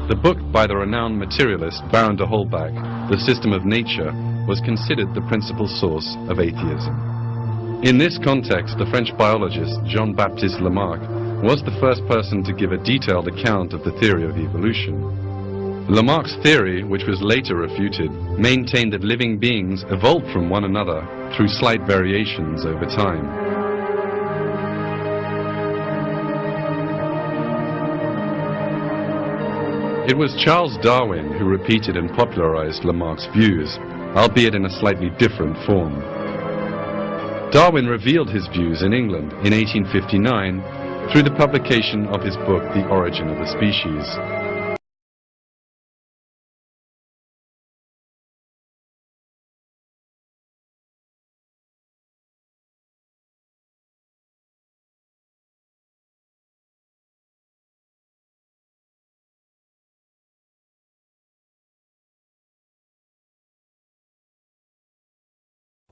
The book by the renowned materialist Baron de Holbach, The System of Nature, was considered the principal source of atheism. In this context, the French biologist Jean-Baptiste Lamarck was the first person to give a detailed account of the theory of evolution. Lamarck's theory, which was later refuted, maintained that living beings evolved from one another through slight variations over time. It was Charles Darwin who repeated and popularized Lamarck's views, albeit in a slightly different form. Darwin revealed his views in England in 1859 through the publication of his book The Origin of the Species.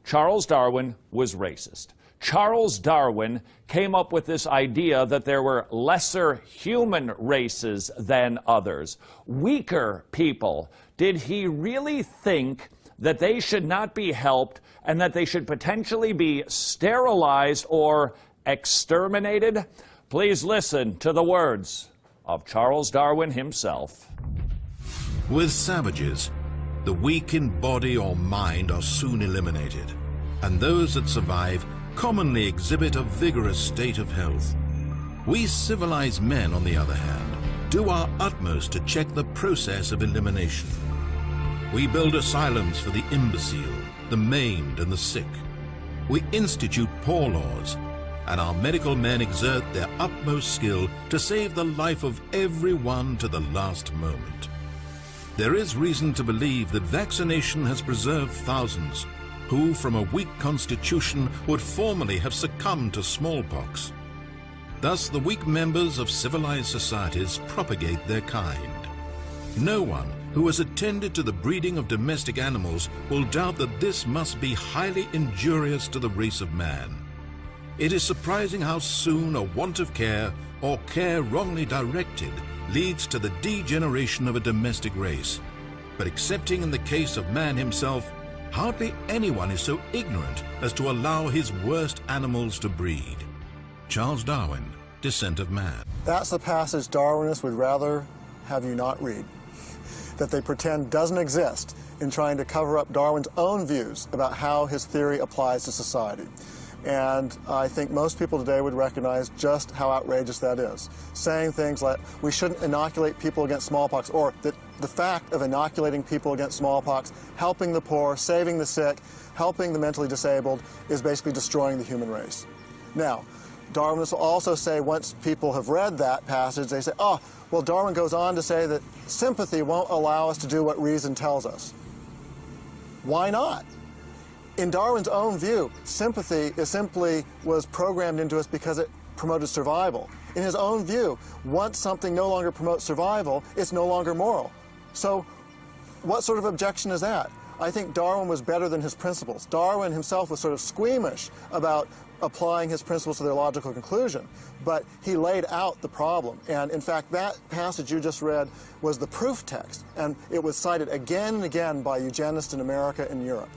Charles Darwin was racist. Charles Darwin came up with this idea that there were lesser human races than others, weaker people. Did he really think that they should not be helped and that they should potentially be sterilized or exterminated? Please listen to the words of Charles Darwin himself. With savages, the weak in body or mind are soon eliminated, and those that survive commonly exhibit a vigorous state of health. We civilized men, on the other hand, do our utmost to check the process of elimination. We build asylums for the imbecile, the maimed, and the sick. We institute poor laws, and our medical men exert their utmost skill to save the life of everyone to the last moment. There is reason to believe that vaccination has preserved thousands who, from a weak constitution, would formerly have succumbed to smallpox. Thus, the weak members of civilized societies propagate their kind. No one who has attended to the breeding of domestic animals will doubt that this must be highly injurious to the race of man. It is surprising how soon a want of care, or care wrongly directed, leads to the degeneration of a domestic race. But excepting in the case of man himself, hardly anyone is so ignorant as to allow his worst animals to breed. Charles Darwin, Descent of Man. That's the passage Darwinists would rather have you not read, that they pretend doesn't exist in trying to cover up Darwin's own views about how his theory applies to society. And I think most people today would recognize just how outrageous that is. Saying things like, we shouldn't inoculate people against smallpox, or that the fact of inoculating people against smallpox, helping the poor, saving the sick, helping the mentally disabled, is basically destroying the human race. Now, Darwinists will also say, once people have read that passage, they say, oh, well, Darwin goes on to say that sympathy won't allow us to do what reason tells us. Why not? In Darwin's own view, sympathy was programmed into us because it promoted survival. In his own view, once something no longer promotes survival, it's no longer moral. So what sort of objection is that? I think Darwin was better than his principles. Darwin himself was sort of squeamish about applying his principles to their logical conclusion, but he laid out the problem. And in fact, that passage you just read was the proof text, and it was cited again and again by eugenists in America and Europe.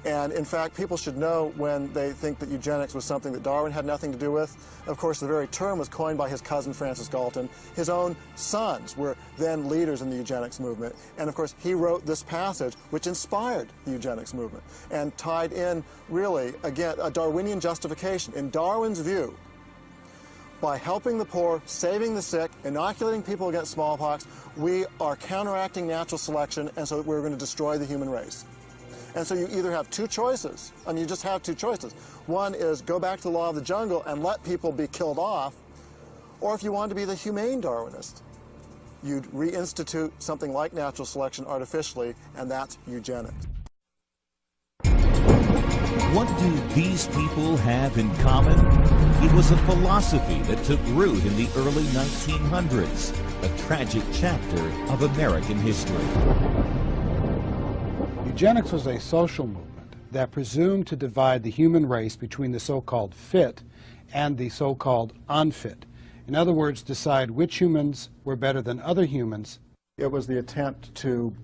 And in fact, people should know when they think that eugenics was something that Darwin had nothing to do with. Of course, the very term was coined by his cousin Francis Galton. His own sons were then leaders in the eugenics movement. And of course, he wrote this passage, which inspired the eugenics movement and tied in, really, again, a Darwinian justification. In Darwin's view, by helping the poor, saving the sick, inoculating people against smallpox, we are counteracting natural selection, and so we're going to destroy the human race. And so you either have two choices. I mean, you just have two choices. One is go back to the law of the jungle and let people be killed off, or if you want to be the humane Darwinist, you'd reinstitute something like natural selection artificially, and that's eugenics. What do these people have in common? It was a philosophy that took root in the early 1900s, a tragic chapter of American history. Eugenics was a social movement that presumed to divide the human race between the so-called fit and the so-called unfit. In other words, decide which humans were better than other humans It was the attempt to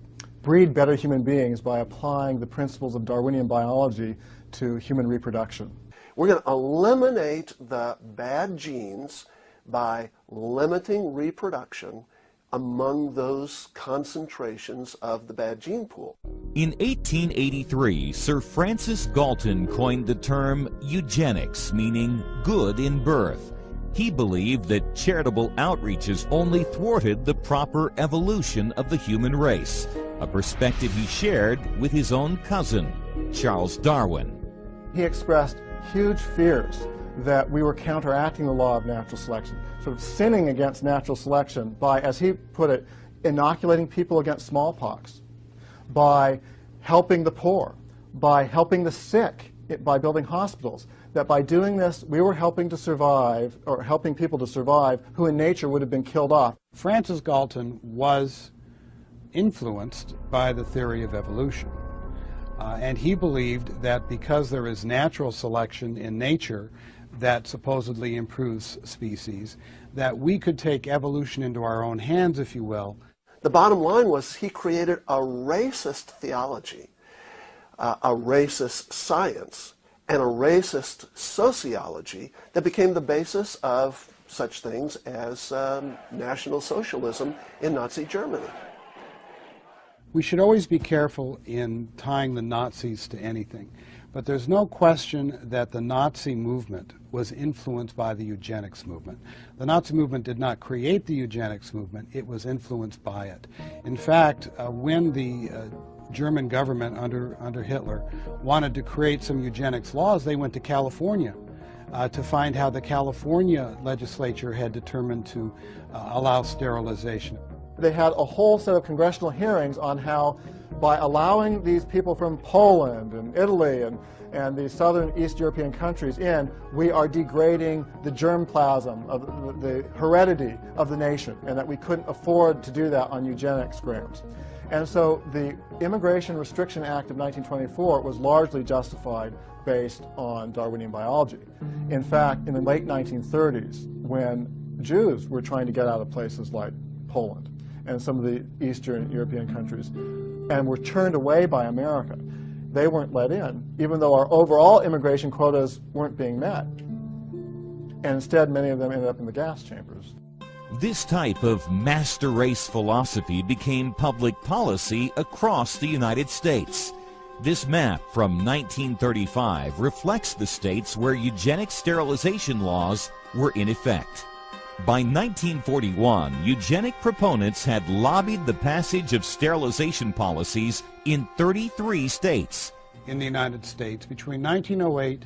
breed better human beings by applying the principles of Darwinian biology to human reproduction. We're going to eliminate the bad genes by limiting reproduction among those concentrations of the bad gene pool. In 1883, Sir Francis Galton coined the term eugenics, meaning good in birth. He believed that charitable outreaches only thwarted the proper evolution of the human race, a perspective he shared with his own cousin, Charles Darwin. He expressed huge fears that we were counteracting the law of natural selection, sort of sinning against natural selection by, as he put it, inoculating people against smallpox, by helping the poor, by helping the sick, by building hospitals, that by doing this we were helping to survive, or helping people to survive who in nature would have been killed off. Francis Galton was influenced by the theory of evolution. And he believed that because there is natural selection in nature that supposedly improves species, that we could take evolution into our own hands, if you will. The bottom line was he created a racist theology, a racist science, and a racist sociology that became the basis of such things as National Socialism in Nazi Germany. We should always be careful in tying the Nazis to anything, but there's no question that the Nazi movement was influenced by the eugenics movement. The Nazi movement did not create the eugenics movement, it was influenced by it. In fact, when the German government under Hitler wanted to create some eugenics laws, they went to California to find how the California legislature had determined to allow sterilization. They had a whole set of congressional hearings on how, by allowing these people from Poland and Italy and these southern East European countries in, we are degrading the germplasm of the heredity of the nation, and that we couldn't afford to do that on eugenics grounds. And so the Immigration Restriction Act of 1924 was largely justified based on Darwinian biology. In fact, in the late 1930s, when Jews were trying to get out of places like Poland and some of the Eastern European countries, and were turned away by America, they weren't let in, even though our overall immigration quotas weren't being met. And instead, many of them ended up in the gas chambers. This type of master race philosophy became public policy across the United States. This map from 1935 reflects the states where eugenic sterilization laws were in effect. By 1941, eugenic proponents had lobbied the passage of sterilization policies in 33 states. In the United States, between 1908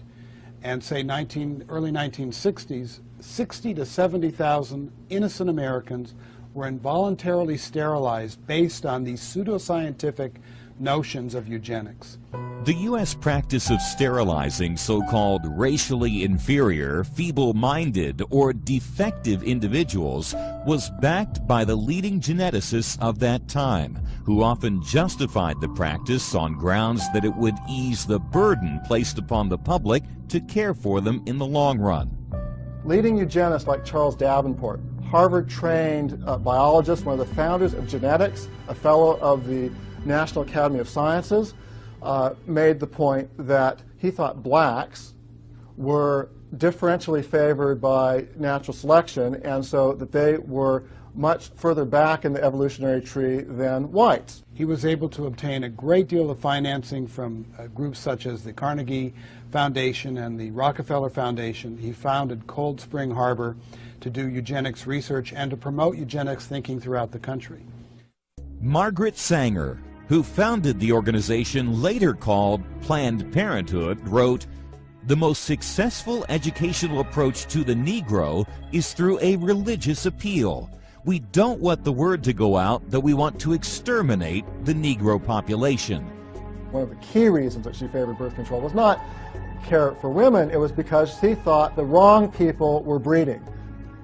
and, say, early 1960s, 60 to 70,000 innocent Americans were involuntarily sterilized based on these pseudoscientific notions of eugenics. The U.S. practice of sterilizing so-called racially inferior, feeble-minded, or defective individuals was backed by the leading geneticists of that time, who often justified the practice on grounds that it would ease the burden placed upon the public to care for them in the long run. Leading eugenists like Charles Davenport, Harvard-trained biologist, one of the founders of genetics, a fellow of the National Academy of Sciences, made the point that he thought blacks were differentially favored by natural selection, and so that they were much further back in the evolutionary tree than whites. He was able to obtain a great deal of financing from groups such as the Carnegie Foundation and the Rockefeller Foundation. He founded Cold Spring Harbor to do eugenics research and to promote eugenics thinking throughout the country. Margaret Sanger, who founded the organization later called Planned Parenthood, wrote, "The most successful educational approach to the Negro is through a religious appeal. We don't want the word to go out that we want to exterminate the Negro population." One of the key reasons that she favored birth control was not care for women, it was because she thought the wrong people were breeding,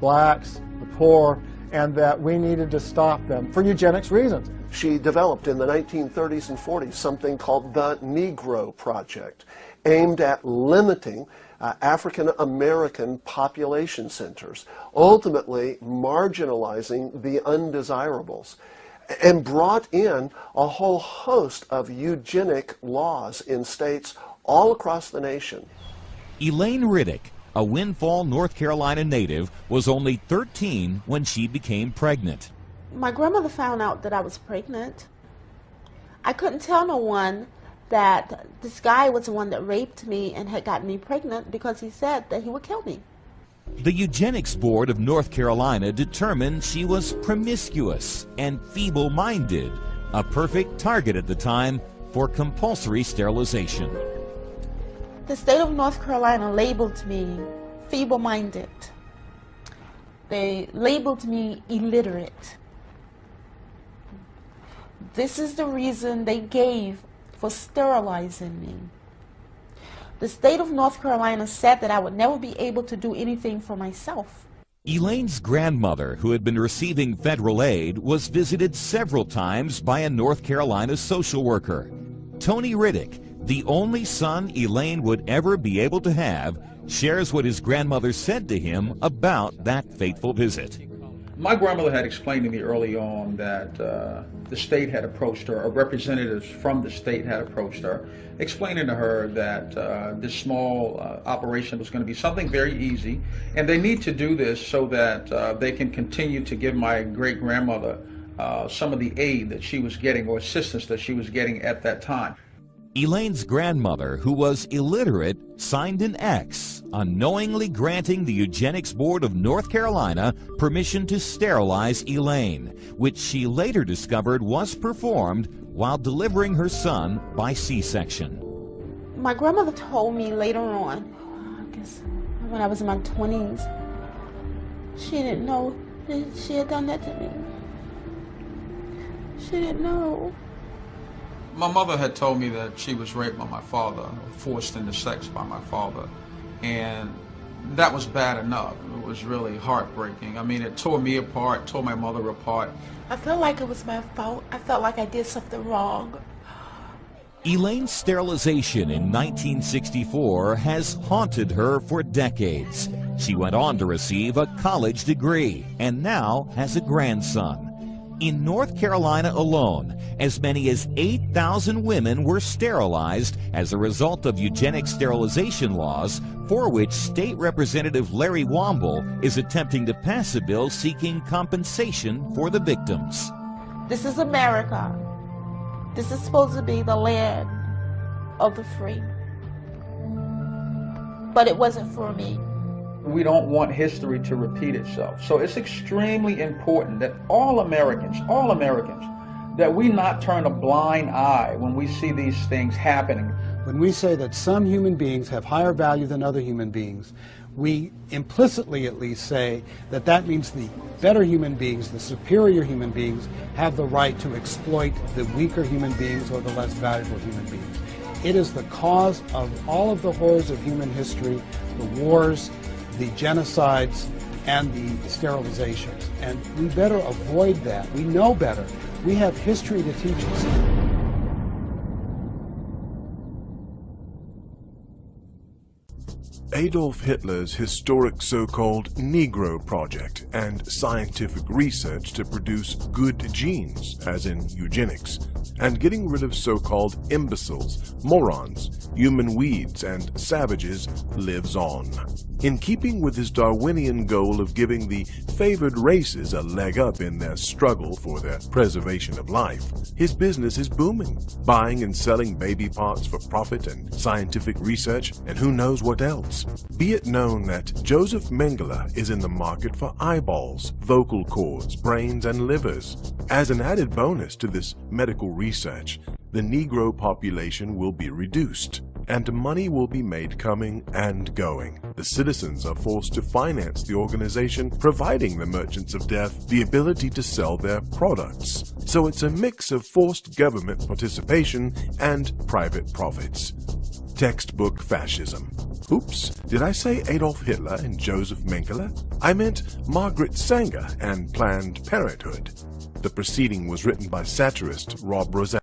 blacks, the poor, and that we needed to stop them for eugenics reasons. She developed in the 1930s and 40s something called the Negro Project, aimed at limiting African American population centers, ultimately marginalizing the undesirables. and brought in a whole host of eugenic laws in states all across the nation. Elaine Riddick, a Windfall, North Carolina native, was only 13 when she became pregnant. My grandmother found out that I was pregnant. I couldn't tell no one that this guy was the one that raped me and had gotten me pregnant because he said that he would kill me. The Eugenics Board of North Carolina determined she was promiscuous and feeble-minded, a perfect target at the time for compulsory sterilization. The state of North Carolina labeled me feeble-minded. They labeled me illiterate. This is the reason they gave for sterilizing me. The state of North Carolina said that I would never be able to do anything for myself. Elaine's grandmother, who had been receiving federal aid, was visited several times by a North Carolina social worker. Tony Riddick, the only son Elaine would ever be able to have, shares what his grandmother said to him about that fateful visit. My grandmother had explained to me early on that the state had approached her, or representatives from the state had approached her, explaining to her that this small operation was going to be something very easy, and they need to do this so that they can continue to give my great-grandmother some of the aid that she was getting, or assistance that she was getting at that time. Elaine's grandmother, who was illiterate, signed an X, unknowingly granting the Eugenics Board of North Carolina permission to sterilize Elaine, which she later discovered was performed while delivering her son by C-section. My grandmother told me later on, I guess when I was in my 20s, she didn't know that she had done that to me. She didn't know. My mother had told me that she was raped by my father, forced into sex by my father, and that was bad enough. It was really heartbreaking. I mean, it tore me apart, tore my mother apart. I felt like it was my fault. I felt like I did something wrong. Elaine's sterilization in 1964 has haunted her for decades. She went on to receive a college degree and now has a grandson. In North Carolina alone, as many as 8,000 women were sterilized as a result of eugenic sterilization laws, for which State Representative Larry Womble is attempting to pass a bill seeking compensation for the victims. This is America. This is supposed to be the land of the free. But it wasn't for me. We don't want history to repeat itself. So it's extremely important that all Americans, that we not turn a blind eye when we see these things happening. When we say that some human beings have higher value than other human beings, we implicitly at least say that that means the better human beings, the superior human beings, have the right to exploit the weaker human beings or the less valuable human beings. It is the cause of all of the horrors of human history, the wars, the genocides, and the sterilizations. And we better avoid that. We know better. We have history to teach us. Adolf Hitler's historic so-called Negro Project and scientific research to produce good genes, as in eugenics, and getting rid of so-called imbeciles, morons, human weeds, and savages lives on. In keeping with his Darwinian goal of giving the favored races a leg up in their struggle for the preservation of life, his business is booming, buying and selling baby parts for profit and scientific research and who knows what else. Be it known that Joseph Mengele is in the market for eyeballs, vocal cords, brains, and livers. As an added bonus to this medical research, the Negro population will be reduced, and money will be made coming and going. The citizens are forced to finance the organization, providing the merchants of death the ability to sell their products. So it's a mix of forced government participation and private profits. Textbook fascism. Oops, did I say Adolf Hitler and Joseph Mengele? I meant Margaret Sanger and Planned Parenthood. The proceeding was written by satirist Rob Rosell.